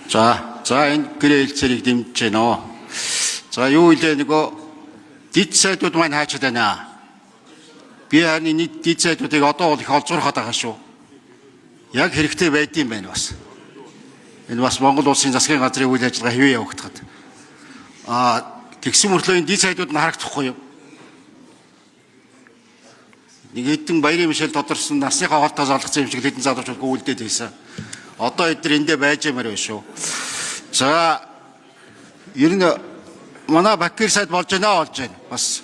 За энэ гэрээ хэлцээрийг дэмжиж байна. За юу илээ нөгөө дид сайдууд маань хаачаад байна. Би харин дид сайдуудыг одоо бол их олзуурхаад байгаа шүү. Яг хэрэгтэй байдсан байна бас. Энэ бас Монгол улсын засгийн газрын үйл ажиллагаа хэвээ явагдахад. Тэгсэн мөртлөө энэ дид сайдууд нь харагдахгүй юу? Нэг хэдэн баярын мишэл тодорсон насныхаа хоолтоос олгоцсон юм шиг хэдэн залуучууд гүйлдээд байсан. Одоо эдгээр эндээ байж юмар байна шүү. За ер нь манай Бакир сайд болж байна. Бас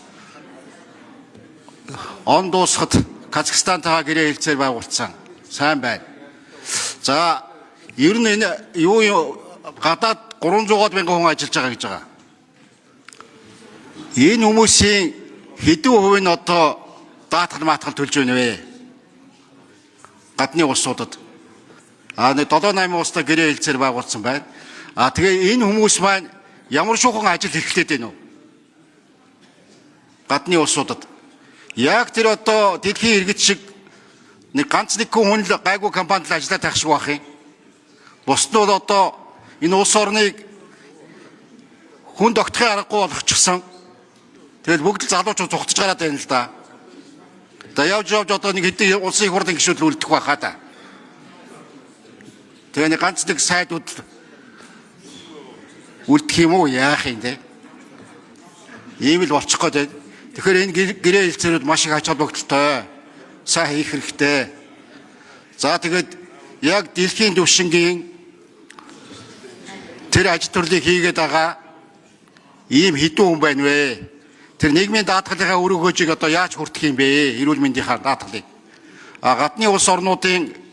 он дуусахад Казахстантайгаа гэрээ хэлцээр байгуулсан. Сайн байна. За ер нь энэ юу гадаад 300 мянган хүн ажиллаж байгаа гэж байгаа. Энэ хүмүүсийн хэдэн хувь нь одоо даатгал төлж байна вэ? Гадны улсуудад. 7-8 улстай гэрээ хэлцээр байгуулсан байна. Тэгээ энэ хүмүүс маань ямар шуухан ажил хэрэглээд байна уу? Гадны улсуудад. Яг тэр одоо дэлхийн иргэд шиг нэг ганц нэг хүн л гайгүй компанид ажиллаад байх шиг байх юм. Бусд нь бол одоо энэ улс орныг хүн тогтохын аргагүй болгочихсон. Тэгэл бүгд л залуучууд зугтаж гараад байна л да. За явж одоо нэг хэдэн улсын их хурлын гишүүд үлдэх байхаа да. Тэгээ нэг ганц нэг сайдууд үлдэх юм уу яах юм те? Ийм л болчих гээд байна. Тэгэхээр энэ гэрээ хэлцээрүүд маш их ач холбогдолтой. Сайн хийх хэрэгтэй. За тэгээд яг дэлхийн түвшингийн тэр ажил төрлийг хийгээд байгаа ийм хэдэн хүн байна вэ? Тэр нийгмийн даатгалынхаа үр өгөөжийг одоо яаж хүртэх юм бэ? Эрүүл мэндийнхаа даатгалыг. Гадны улс орнуудын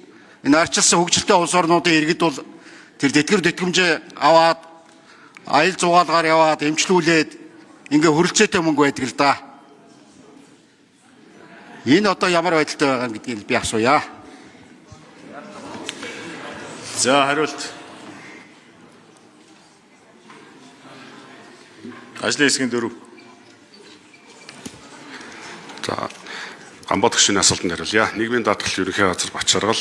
энэ арчилсан хөгжилтэй улс орнуудын иргэд бол тэр тэтгэр тэтгэмжээ аваад аял зугаалгаар яваад эмчлүүлээд ингээ хөрөлцөөтэй мөнгө байдаг л да. Энэ одоо ямар байдалтай байгаа гэдгийг би асууя. За хариулт. Ажлын хэсгийн 4. За Гамбатгчны асуултанд хариулъя. Нийгмийн даатгал ерөнхий газар Бачаргал.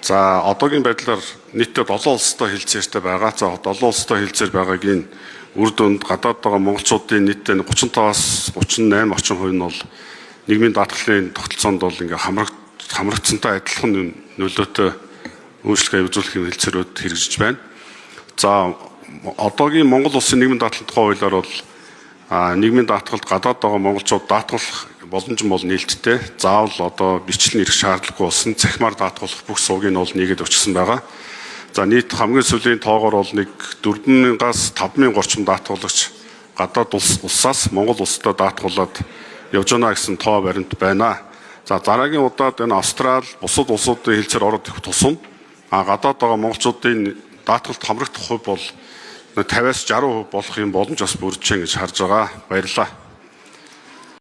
За одоогийн байдлаар нийтдээ 7 улстай хэлцээртэй байгаа. За 7 улстай хэлцээр байгаагийн үр дүнд гадаад байгаа монголчуудын нийтдээ 35-аас 38 орчим хувь нь бол нийгмийн даатгалын тогтолцоонд бол ингээ хамрагдсантай адилхан нөлөөтэй үйлчлэгээ үзүүлэх юм хэлцээрүүд хэрэгжиж байна. За одоогийн Монгол улсын нийгмийн даатгалын тухай хуулиар бол нийгмийн даатгалд гадаад байгаа монголчууд даатгалах боломж нь бол нээлттэй. Заавал одоо бичлэн ирэх шаардлагагүй болсон цахимаар даатгуулах бүх суугийг нь бол нийгэд өчсөн байгаа. За нийт хамгийн сүүлийн тоогоор бол нэг 4,000-аас 5,000 орчим даатгуулагч гадаад улсаас Монгол улстай даатгуулаад явж байна гэсэн тоо баримт байна. За дараагийн удаад энэ Австрали, бусад улсуудын хэлцээр ороод ирэх тусам гадаад байгаа монголчуудын даатгалд хамрагдах хувь бол 50-аас 60% болох юм боломж бас бүрдэж гэж харж байгаа. Баярлалаа.